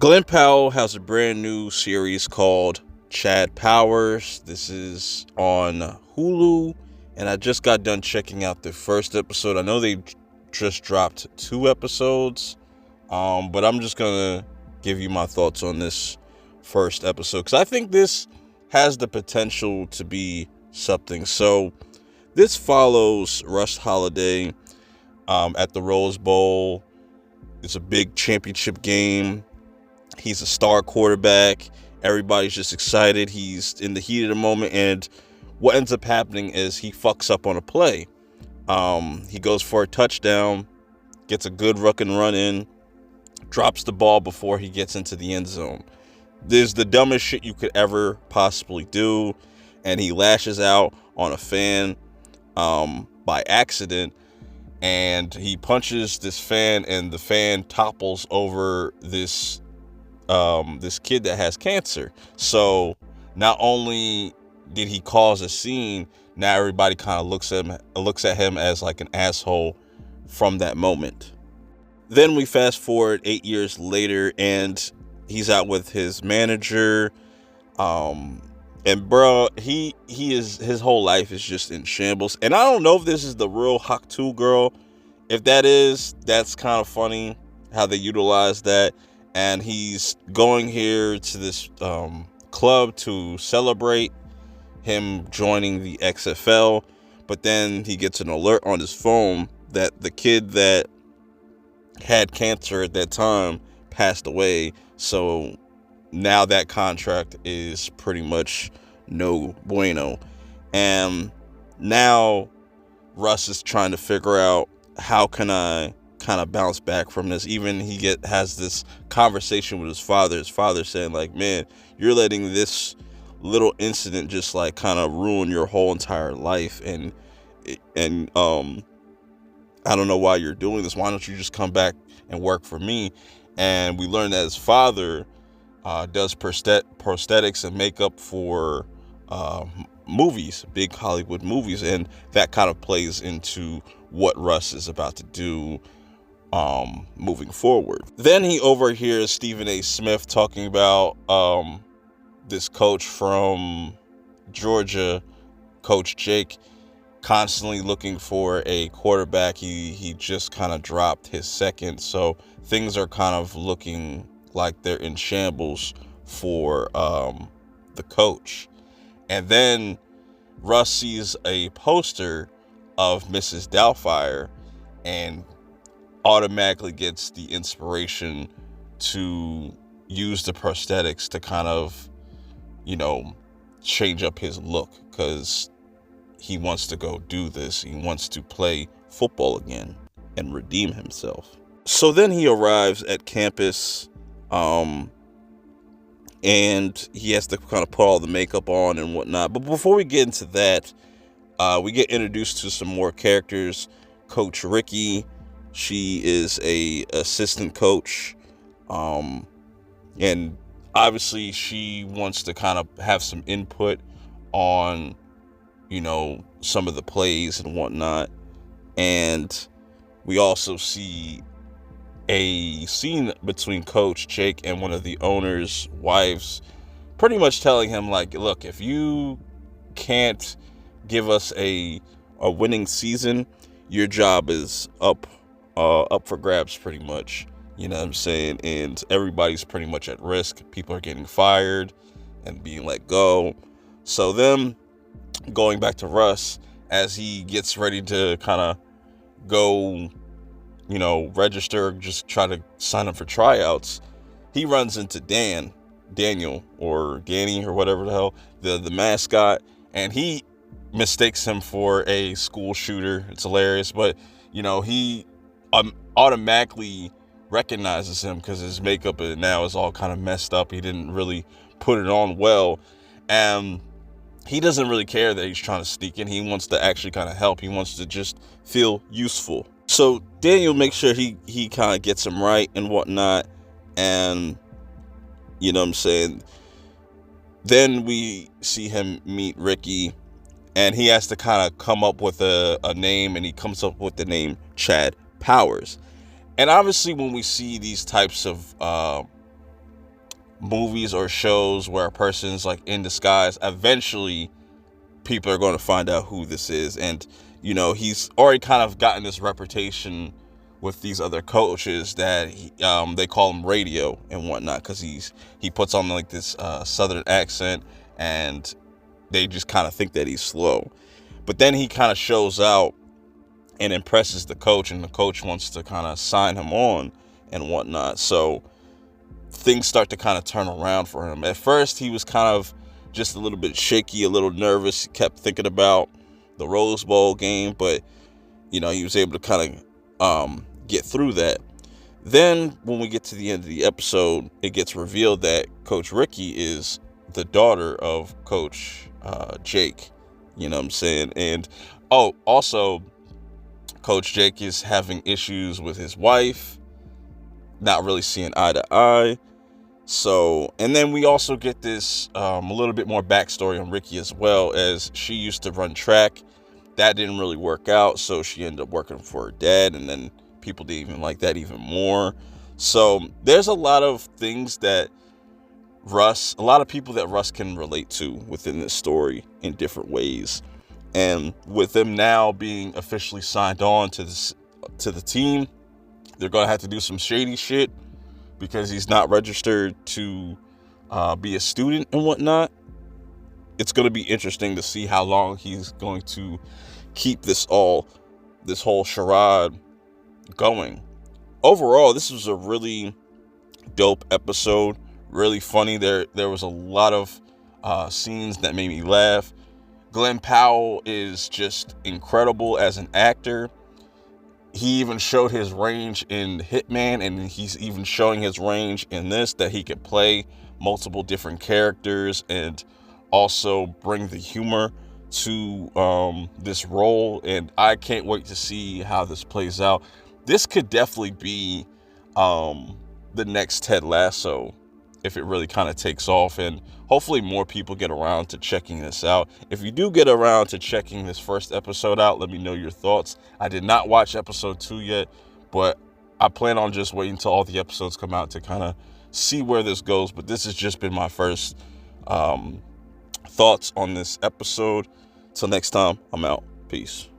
Glenn Powell has a brand new series called Chad Powers. This is on Hulu, and I just got done checking out the first episode. I know they just dropped 2 episodes, but I'm just gonna give you my thoughts on this first episode because I think this has the potential to be something. So this follows Russ Holiday at the Rose Bowl. It's a big championship game. He's a star quarterback. Everybody's just excited. He's in the heat of the moment, and what ends up happening is he fucks up on a play. He goes for a touchdown, gets a good ruck and run in, drops the ball before he gets into the end zone. This is the dumbest shit you could ever possibly do, and he lashes out on a fan by accident, and he punches this fan, and the fan topples over this kid that has cancer. So not only did he cause a scene, now everybody kind of looks at him as like an asshole from that moment. Then we fast forward 8 years later, and he's out with his manager, and bro, his whole life is just in shambles. And I don't know if this is the real Hawk 2 girl. If that is, that's kind of funny how they utilize that. And he's going here to this club to celebrate him joining the XFL. But then he gets an alert on his phone that the kid that had cancer at that time passed away. So now that contract is pretty much no bueno. And now Russ is trying to figure out, how can I kind of bounce back from this? Even he has this conversation with his father saying like, man, you're letting this little incident just like kind of ruin your whole entire life, and I don't know why you're doing this. Why don't you just come back and work for me? And we learned that his father does prosthetics and makeup for movies, big Hollywood movies, and that kind of plays into what Russ is about to do moving forward. Then he overhears Stephen A. Smith talking about this coach from Georgia, Coach Jake, constantly looking for a quarterback. He just kind of dropped his second, so things are kind of looking like they're in shambles for the coach. And then Russ sees a poster of Mrs. Doubtfire and automatically gets the inspiration to use the prosthetics to kind of, change up his look, because he wants to go do this. He wants to play football again and redeem himself. So then he arrives at campus, and he has to kind of put all the makeup on and whatnot. But before we get into that, we get introduced to some more characters. Coach Ricky, she is a assistant coach, and obviously she wants to kind of have some input on, some of the plays and whatnot. And we also see a scene between Coach Jake and one of the owner's wives, pretty much telling him like, look, if you can't give us a winning season, your job is up for grabs, pretty much. You know what I'm saying? And everybody's pretty much at risk. People are getting fired and being let go. So then, going back to Russ, as he gets ready to kind of go, register, just try to sign up for tryouts, he runs into Daniel or Danny or whatever the hell, the mascot, and he mistakes him for a school shooter. It's hilarious, but he automatically recognizes him because his makeup now is all kind of messed up. He didn't really put it on well, and he doesn't really care that he's trying to sneak in. He wants to actually kind of help. He wants to just feel useful. So Daniel makes sure he kind of gets him right and whatnot, and you know what I'm saying. Then we see him meet Ricky, and he has to kind of come up with a name, and he comes up with the name Chad Powers. And obviously when we see these types of movies or shows where a person's like in disguise, eventually people are going to find out who this is. And he's already kind of gotten this reputation with these other coaches that they call him radio and whatnot, because he puts on like this southern accent, and they just kind of think that he's slow. But then he kind of shows out and impresses the coach, and the coach wants to kind of sign him on and whatnot. So things start to kind of turn around for him. At first, he was kind of just a little bit shaky, a little nervous. He kept thinking about the Rose Bowl game, but he was able to kind of get through that. Then when we get to the end of the episode, it gets revealed that Coach Ricky is the daughter of Coach Jake. You know what I'm saying? And also Coach Jake is having issues with his wife, not really seeing eye to eye. So, and then we also get this a little bit more backstory on Ricky, as well, as she used to run track. That didn't really work out, so she ended up working for her dad, and then people didn't even like that even more. So there's a lot of things that a lot of people that Russ can relate to within this story in different ways. And with them now being officially signed on to the team, they're going to have to do some shady shit because he's not registered to be a student and whatnot. It's going to be interesting to see how long he's going to keep this whole charade going. Overall, this was a really dope episode, really funny. There was a lot of scenes that made me laugh. Glenn Powell is just incredible as an actor. He even showed his range in Hitman, and he's even showing his range in this, that he could play multiple different characters and also bring the humor to this role. And I can't wait to see how this plays out. This could definitely be the next Ted Lasso if it really kind of takes off, and hopefully more people get around to checking this out. If you do get around to checking this first episode out, let me know your thoughts. I did not watch episode 2 yet, but I plan on just waiting until all the episodes come out to kind of see where this goes. But this has just been my first thoughts on this episode. Till next time, I'm out. Peace.